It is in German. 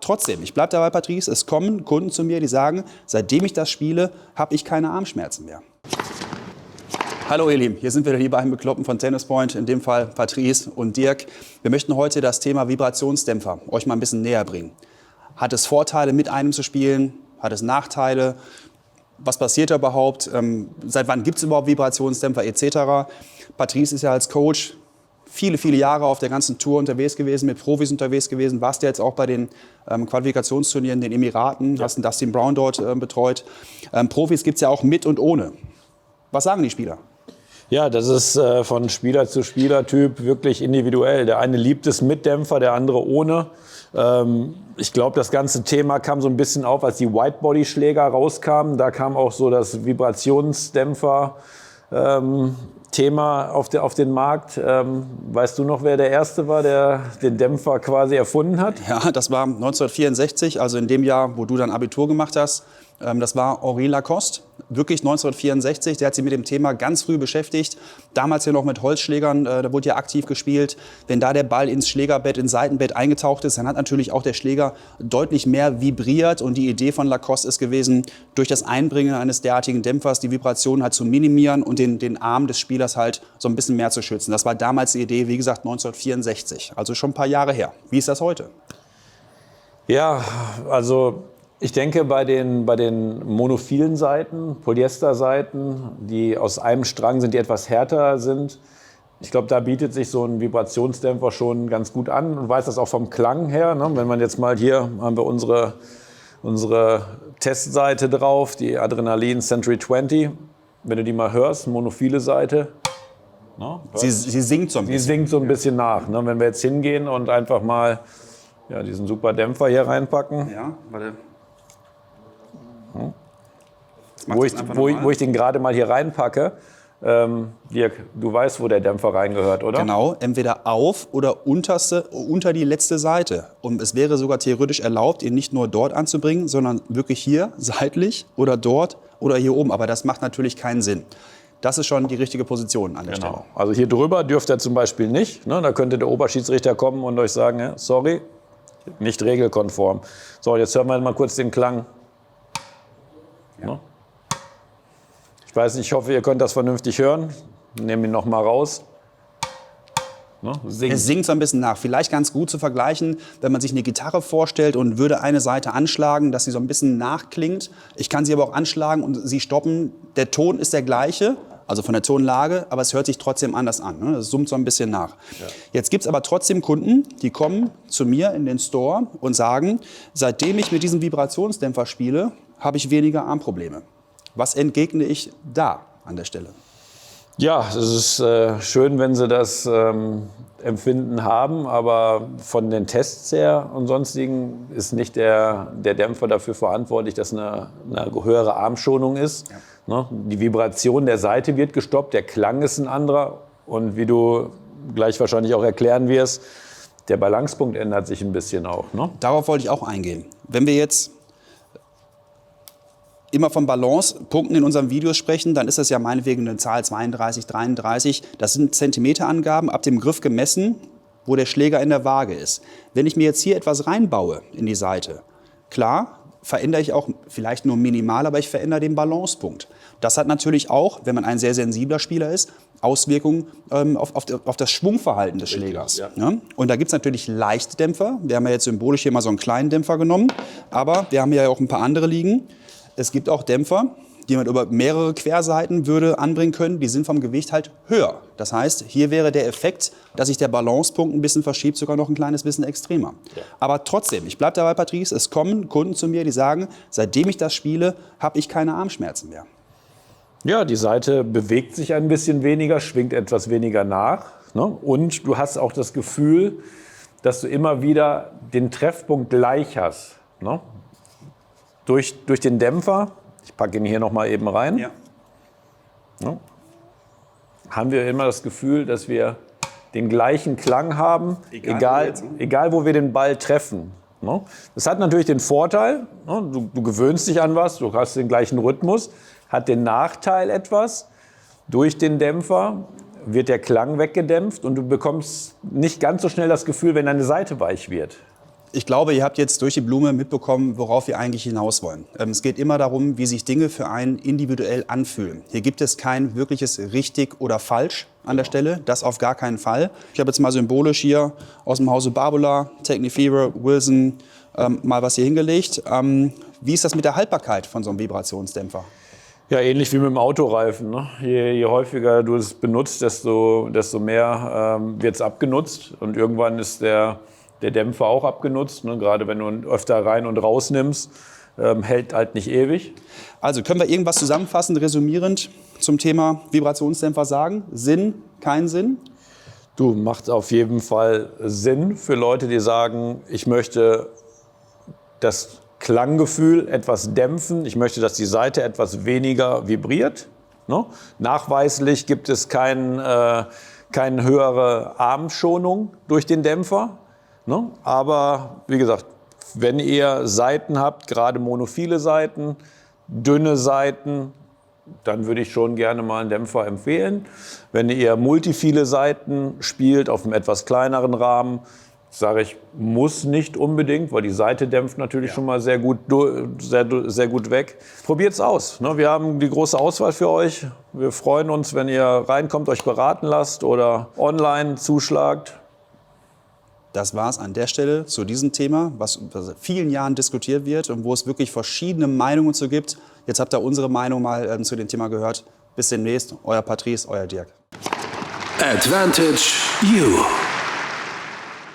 trotzdem, ich bleibe dabei, Patrice, es kommen Kunden zu mir, die sagen, seitdem ich das spiele, habe ich keine Armschmerzen mehr. Hallo ihr Lieben, hier sind wir die beiden Bekloppen von Tennis Point, in dem Fall Patrice und Dirk. Wir möchten heute das Thema Vibrationsdämpfer euch mal ein bisschen näher bringen. Hat es Vorteile, mit einem zu spielen? Hat es Nachteile? Was passiert da überhaupt? Seit wann gibt es überhaupt Vibrationsdämpfer etc.? Patrice ist ja als Coach viele, viele Jahre auf der ganzen Tour unterwegs gewesen, mit Profis unterwegs gewesen. Warst ja jetzt auch bei den Qualifikationsturnieren in den Emiraten, hast einen Dustin Brown dort betreut. Profis gibt es ja auch mit und ohne. Was sagen die Spieler? Ja, das ist von Spieler zu Spielertyp wirklich individuell. Der eine liebt es mit Dämpfer, der andere ohne. Ich glaube, das ganze Thema kam so ein bisschen auf, als die Whitebody-Schläger rauskamen. Da kam auch so das Vibrationsdämpfer Thema auf den Markt. Weißt du noch, wer der Erste war, der den Dämpfer quasi erfunden hat? Ja, das war 1964, also in dem Jahr, wo du dann Abitur gemacht hast. Das war Henri Lacoste, wirklich 1964. Der hat sich mit dem Thema ganz früh beschäftigt. Damals ja noch mit Holzschlägern, da wurde ja aktiv gespielt. Wenn da der Ball ins Schlägerbett, ins Seitenbett eingetaucht ist, dann hat natürlich auch der Schläger deutlich mehr vibriert. Und die Idee von Lacoste ist gewesen, durch das Einbringen eines derartigen Dämpfers die Vibration halt zu minimieren und den Arm des Spielers halt so ein bisschen mehr zu schützen. Das war damals die Idee, wie gesagt, 1964. Also schon ein paar Jahre her. Wie ist das heute? Ja, also ich denke, bei den monophilen Seiten, Polyesterseiten, die aus einem Strang sind, die etwas härter sind, ich glaube, da bietet sich so ein Vibrationsdämpfer schon ganz gut an und weiß das auch vom Klang her. Ne? Wenn man jetzt mal hier haben wir unsere Testseite drauf, die Adrenalin Century 20. Wenn du die mal hörst, monophile Seite. Ne? Sie singt so ein bisschen. Sie singt so ein bisschen nach. Ne? Wenn wir jetzt hingehen und einfach mal diesen super Dämpfer hier reinpacken. Ja, warte. Wo ich den gerade mal hier reinpacke. Dirk, du weißt, wo der Dämpfer reingehört, oder? Genau, entweder auf oder unter die letzte Seite. Und es wäre sogar theoretisch erlaubt, ihn nicht nur dort anzubringen, sondern wirklich hier seitlich oder dort oder hier oben. Aber das macht natürlich keinen Sinn. Das ist schon die richtige Position an der Stelle. Also hier drüber dürft ihr zum Beispiel nicht. Ne? Da könnte der Oberschiedsrichter kommen und euch sagen, sorry, nicht regelkonform. So, jetzt hören wir mal kurz den Klang. Ja. Ich weiß nicht, ich hoffe, ihr könnt das vernünftig hören. Nehmen ihn noch mal raus. Es singt so ein bisschen nach. Vielleicht ganz gut zu vergleichen, wenn man sich eine Gitarre vorstellt und würde eine Seite anschlagen, dass sie so ein bisschen nachklingt. Ich kann sie aber auch anschlagen und sie stoppen. Der Ton ist der gleiche, also von der Tonlage, aber es hört sich trotzdem anders an. Es summt so ein bisschen nach. Ja. Jetzt gibt es aber trotzdem Kunden, die kommen zu mir in den Store und sagen, seitdem ich mit diesem Vibrationsdämpfer spiele, habe ich weniger Armprobleme. Was entgegne ich da an der Stelle? Ja, es ist schön, wenn Sie das Empfinden haben, aber von den Tests her und sonstigen ist nicht der Dämpfer dafür verantwortlich, dass eine höhere Armschonung ist. Ja. Ne? Die Vibration der Seite wird gestoppt, der Klang ist ein anderer und wie du gleich wahrscheinlich auch erklären wirst, der Balancepunkt ändert sich ein bisschen auch. Ne? Darauf wollte ich auch eingehen. Wenn wir jetzt immer von Balancepunkten in unseren Videos sprechen, dann ist das ja meinetwegen eine Zahl 32, 33. Das sind Zentimeterangaben ab dem Griff gemessen, wo der Schläger in der Waage ist. Wenn ich mir jetzt hier etwas reinbaue in die Seite, klar, verändere ich auch vielleicht nur minimal, aber ich verändere den Balancepunkt. Das hat natürlich auch, wenn man ein sehr sensibler Spieler ist, Auswirkungen auf das Schwungverhalten des Schlägers. Ja. Ja? Und da gibt es natürlich leichte Dämpfer. Wir haben ja jetzt symbolisch hier mal so einen kleinen Dämpfer genommen, aber wir haben ja auch ein paar andere liegen. Es gibt auch Dämpfer, die man über mehrere Querseiten würde anbringen können. Die sind vom Gewicht halt höher. Das heißt, hier wäre der Effekt, dass sich der Balancepunkt ein bisschen verschiebt, sogar noch ein kleines bisschen extremer. Ja. Aber trotzdem, ich bleibe dabei, Patrice, es kommen Kunden zu mir, die sagen, seitdem ich das spiele, habe ich keine Armschmerzen mehr. Ja, die Seite bewegt sich ein bisschen weniger, schwingt etwas weniger nach. Ne? Und du hast auch das Gefühl, dass du immer wieder den Treffpunkt gleich hast. Ne? Durch den Dämpfer, ich packe ihn hier noch mal eben rein, ja. Haben wir immer das Gefühl, dass wir den gleichen Klang haben, egal wo wir den Ball treffen. Das hat natürlich den Vorteil, du gewöhnst dich an was, du hast den gleichen Rhythmus, hat den Nachteil etwas, durch den Dämpfer wird der Klang weggedämpft und du bekommst nicht ganz so schnell das Gefühl, wenn deine Seite weich wird. Ich glaube, ihr habt jetzt durch die Blume mitbekommen, worauf wir eigentlich hinaus wollen. Es geht immer darum, wie sich Dinge für einen individuell anfühlen. Hier gibt es kein wirkliches richtig oder falsch an der Stelle, das auf gar keinen Fall. Ich habe jetzt mal symbolisch hier aus dem Hause Barbula, Technifibre, Wilson mal was hier hingelegt. Wie ist das mit der Haltbarkeit von so einem Vibrationsdämpfer? Ja, ähnlich wie mit dem Autoreifen. Ne? Je häufiger du es benutzt, desto mehr wird es abgenutzt. Und irgendwann ist der Dämpfer auch abgenutzt. Ne? Gerade wenn du ihn öfter rein und raus nimmst, hält halt nicht ewig. Also können wir irgendwas zusammenfassend, resümierend zum Thema Vibrationsdämpfer sagen? Sinn, kein Sinn? Du, macht auf jeden Fall Sinn für Leute, die sagen, ich möchte das Klanggefühl etwas dämpfen. Ich möchte, dass die Saite etwas weniger vibriert. Ne? Nachweislich gibt es keine höhere Armschonung durch den Dämpfer. Ne? Aber wie gesagt, wenn ihr Saiten habt, gerade monophile Saiten, dünne Saiten, dann würde ich schon gerne mal einen Dämpfer empfehlen. Wenn ihr multiphile Saiten spielt auf einem etwas kleineren Rahmen, sage ich, muss nicht unbedingt, weil die Saite dämpft natürlich schon mal sehr gut weg. Probiert's aus. Ne? Wir haben die große Auswahl für euch. Wir freuen uns, wenn ihr reinkommt, euch beraten lasst oder online zuschlagt. Das war es an der Stelle zu diesem Thema, was seit vielen Jahren diskutiert wird und wo es wirklich verschiedene Meinungen zu gibt. Jetzt habt ihr unsere Meinung mal zu dem Thema gehört. Bis demnächst, euer Patrice, euer Dirk. Advantage You.